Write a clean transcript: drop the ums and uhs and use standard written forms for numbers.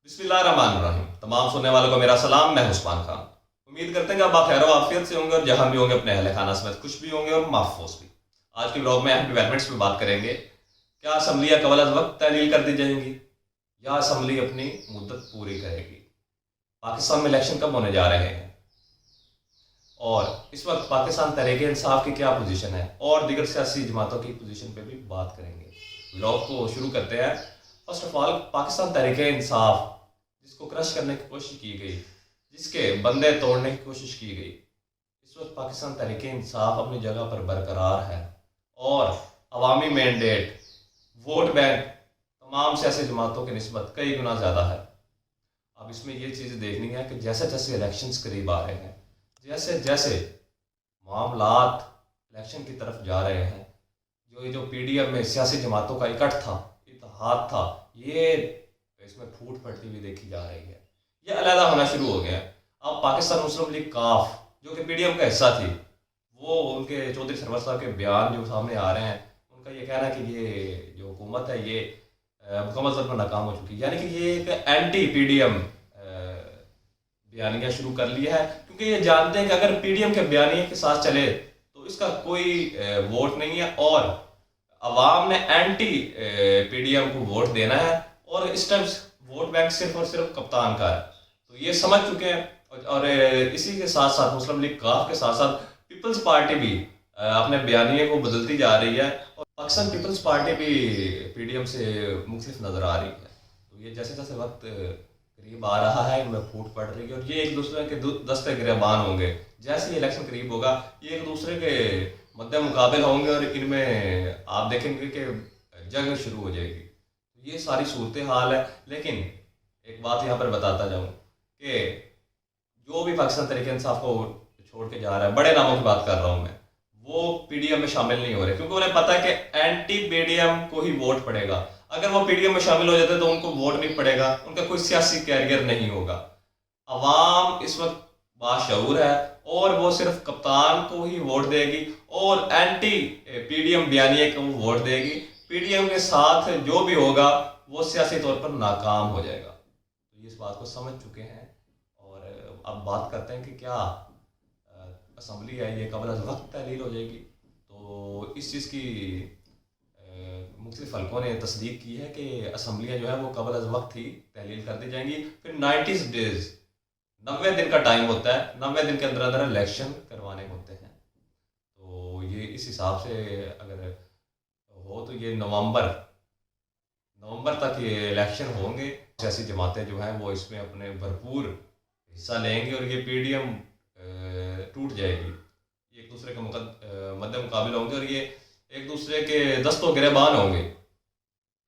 बिस्मिल्लाहिर्रहमानिर्रहीम। तमाम सुनने वालों को मेरा सलाम। मैं उस्मान खान। उम्मीद करते हैं कि आप खैर आफियत से होंगे और जहां भी होंगे अपने अहल खाना समेत खुश भी होंगे और महफूज भी। आज के ब्लॉग में अहम डेवलपमेंट्स पे बात करेंगे। क्या असम्बलियाँ कबल अज़ वक्त तहलील कर दी जाएंगी या असम्बली अपनी मुद्दत पूरी करेगी? पाकिस्तान में इलेक्शन कब होने जा रहे हैं और इस वक्त पाकिस्तान तहरीक इंसाफ की क्या पोजीशन है और दीगर सियासी जमातों की पोजीशन पे भी बात करेंगे। ब्लॉग को शुरू करते हैं। First of all, Pakistan Tehreek Insaf जिसको क्रश करने की कोशिश की गई, जिसके बंदे तोड़ने की कोशिश की गई, इस वक्त पाकिस्तान तहरीक इंसाफ अपनी जगह पर बरकरार है और अवामी मैंडेट, वोट बैंक तमाम सियासी जमातों की निस्बत कई गुना ज़्यादा है। अब इसमें ये चीज़ देखनी है कि जैसे जैसे इलेक्शंस करीब आ रहे हैं, जैसे जैसे मामलात इलेक्शन की तरफ जा रहे हैं, जो पीडीएम में सियासी जमातों का इकट्ठ था, इत्तेहाद था, ये इसमें फूट पड़ती हुई देखी जा रही है। ये अलहदा होना शुरू हो गया। अब पाकिस्तान मुस्लिम लीग काफ जो कि पीडीएम का हिस्सा थी, वो उनके चौधरी सरवर साहब के बयान जो सामने आ रहे हैं, उनका ये कहना है कि ये जो हुकूमत है ये मुकम्मल तौर पर नाकाम हो चुकी है। यानी कि ये एक एंटी पीडीएम बयानिया शुरू कर लिया है, क्योंकि ये जानते हैं कि अगर पीडीएम के बयानिए के साथ चले तो इसका कोई वोट नहीं है और अवाम ने एंटी पीडीएम को वोट देना है और इस टाइम वोट बैंक सिर्फ और सिर्फ कप्तान का है। तो ये समझ चुके हैं और इसी के साथ साथ मुस्लिम लीग काफ के साथ साथ पीपल्स पार्टी भी अपने बयानिए को बदलती जा रही है और पाकिस्तान पीपल्स पार्टी भी पीडीएम से मुख्तलिफ नज़र आ रही है। तो ये जैसे जैसे वक्त करीब आ रहा है, इनमें फूट पड़ रही है और ये एक दूसरे के दस्ते गिरबान होंगे। जैसे ही इलेक्शन करीब होगा, ये एक दूसरे के मद्दे मुकाबिल होंगे और इनमें आप देखेंगे कि जंग शुरू हो जाएगी। तो ये सारी सूरत हाल है। लेकिन एक बात यहाँ पर बताता जाऊँ कि जो भी पाकिस्तान तहरीक इंसाफ को छोड़ के जा रहा है, बड़े नामों की बात कर रहा हूँ मैं, वो पीडीएम में शामिल नहीं हो रहे, क्योंकि उन्हें पता है कि एंटी पीडीएम को ही वोट पड़ेगा। अगर वो पीडीएम में शामिल हो जाते तो उनको वोट नहीं पड़ेगा, उनका कोई सियासी कैरियर नहीं होगा। अवाम इस वक्त बाशऊर है और वो सिर्फ कप्तान को ही वोट देगी और एंटी पीडीएम बयानिए को वोट देगी। पीडीएम के साथ जो भी होगा वो सियासी तौर पर नाकाम हो जाएगा। तो ये इस बात को समझ चुके हैं और अब बात करते हैं कि क्या असम्बली है ये कबल अज़ वक्त तहलील हो जाएगी। तो इस चीज़ की मुख्तलिफ हल्कों ने तस्दीक की है कि असम्बलियाँ जो है वो कबल अज़ वक्त ही तहलील कर दी जाएंगी। फिर 90 डेज़, 90 दिन का टाइम होता है, 90 दिन के अंदर अंदर इलेक्शन करवाने होते हैं। तो ये इस हिसाब से अगर हो तो ये नवंबर तक ये इलेक्शन होंगे। सियासी जमातें जो हैं वो इसमें अपने भरपूर हिस्सा लेंगे और ये पीडीएम टूट जाएगी। एक दूसरे के मद्दे मुकाबिल होंगे और ये एक दूसरे के दस्तों गिरबान होंगे।